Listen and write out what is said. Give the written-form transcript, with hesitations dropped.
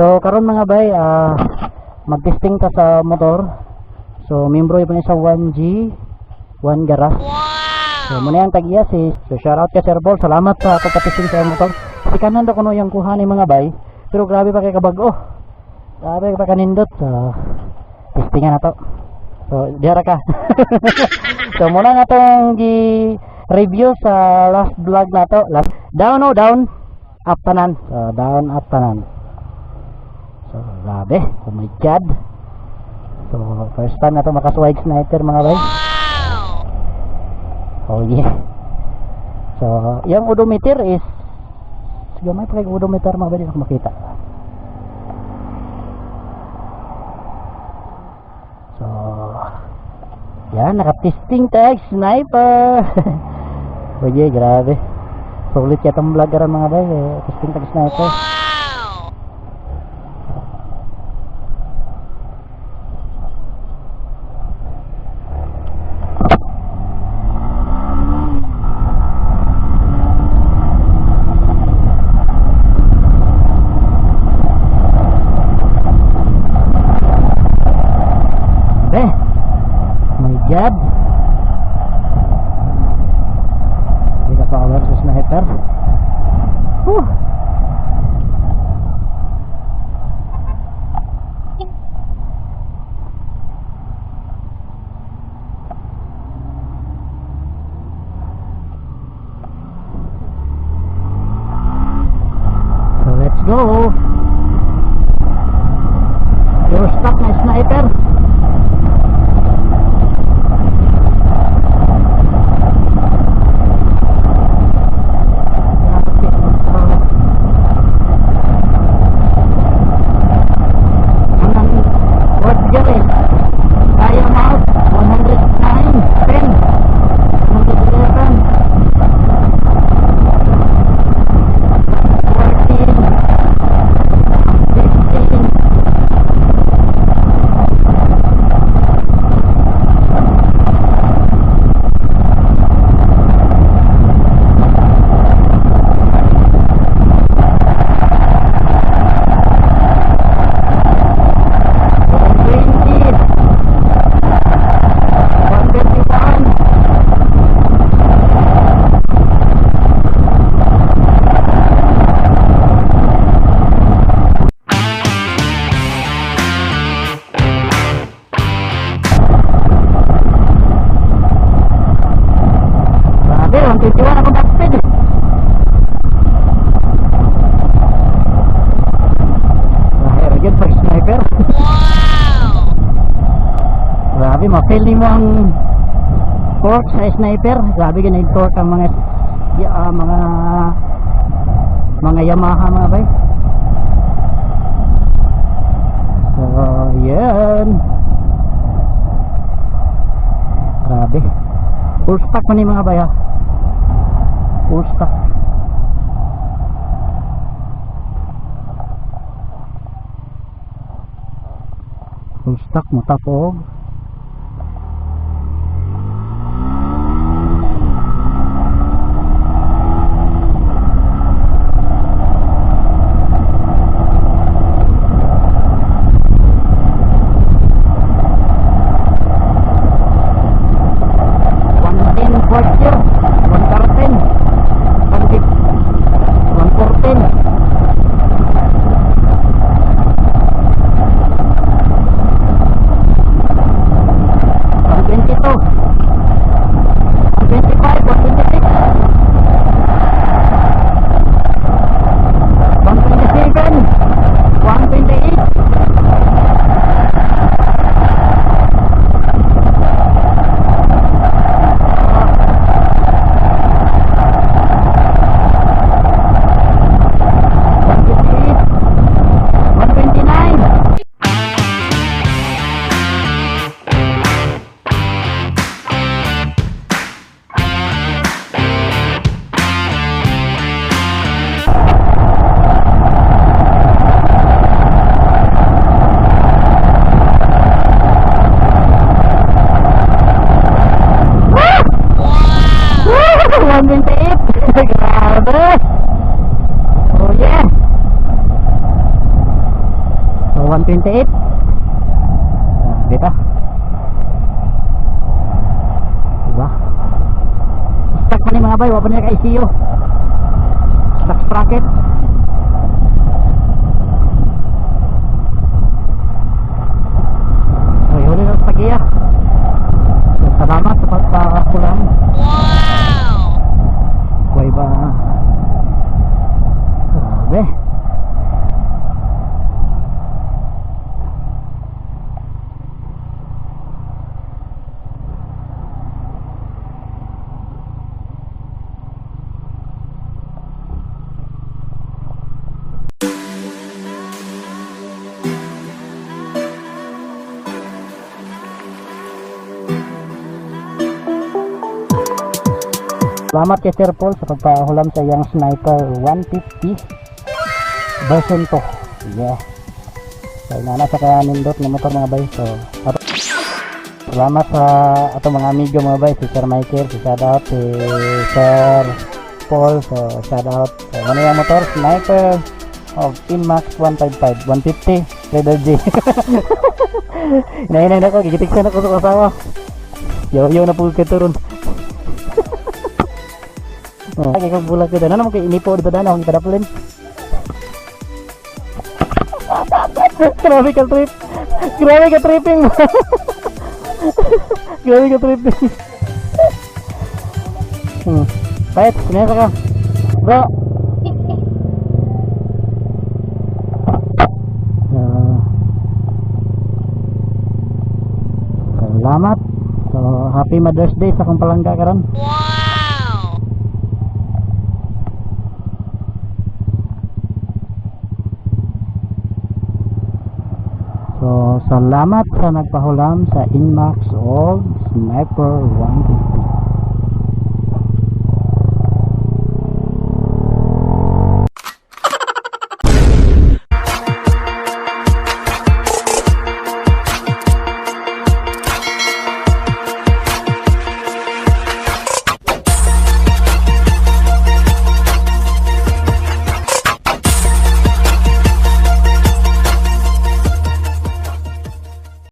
So karon mga bay, mag-testing ta sa motor. So membro ipo ni sa 1G 1 Garage. So muna yung tag-iya si, so shout out kay Sir Paul, salamat sa pagka-testing sa motor. Si kanan do kuno yung kuha ni mga bay, pero grabe pa kay kabag-o. Grabe pa kanindot. So testingan na to. So diara ka. So muna nga tong review sa last vlog na to. Down up tanan. So down up tanan. So grabe, oh my god. So first time na to makaswag sniper mga bay. Oh yeah. So yung odometer is gamay pa kay odometer mga bay, ako makita. So yan, naka-testing tag sniper. Oh yeah, grabe. Sulit yatang vloggeran mga bay, testing tag sniper. God, hindi ka power sa sniper. So let's go. You're stuck na sniper. Tujuan ako backspin. Mahirap yun pag sniper. Wow! Grabe, ma-fail mo ang torque sa sniper. Grabe ganun yung torque ang mga Yamaha mga bay. So yan. Grabe. Full stock man yung mga bay ha. Full stock. Full stock mo tapog. 28. Dito. Diba? Stuck pa ni mga bay, wala pa niya ka-ICU. Stuck sprocket. Okay, huli na sa tagiya. Salamat sa pagkakakulang. Wow! Kuway ba? Grabe. Salamat kay Sir Paul sa pagpahulam sa iyang Sniper 150 version 2. Yeah. So, inana sa kanindot ng motor mga bay. So, salamat sa ato mga amigo mga bay. Si Sir Michael, si shoutout, si Sir Paul. So, shoutout. So, ano yung motor? Sniper of Inmax 155, 150, Leather J. Inainay na ko, gigitiksan ako sa kasawa. Yaw na po kituron. Oh, kaya kung bulag ko dyan, ano mo kayo inipo dito dyan, akong ikadaplin. Grabe ka trip. Grabe ka tripping. Grabe ka tripping. Pahit, sinesa ka. Bro. Salamat. So, happy Mother's Day sa kong palangga karon. So, salamat sa nagpahulam sa Inmax of Sniper 150.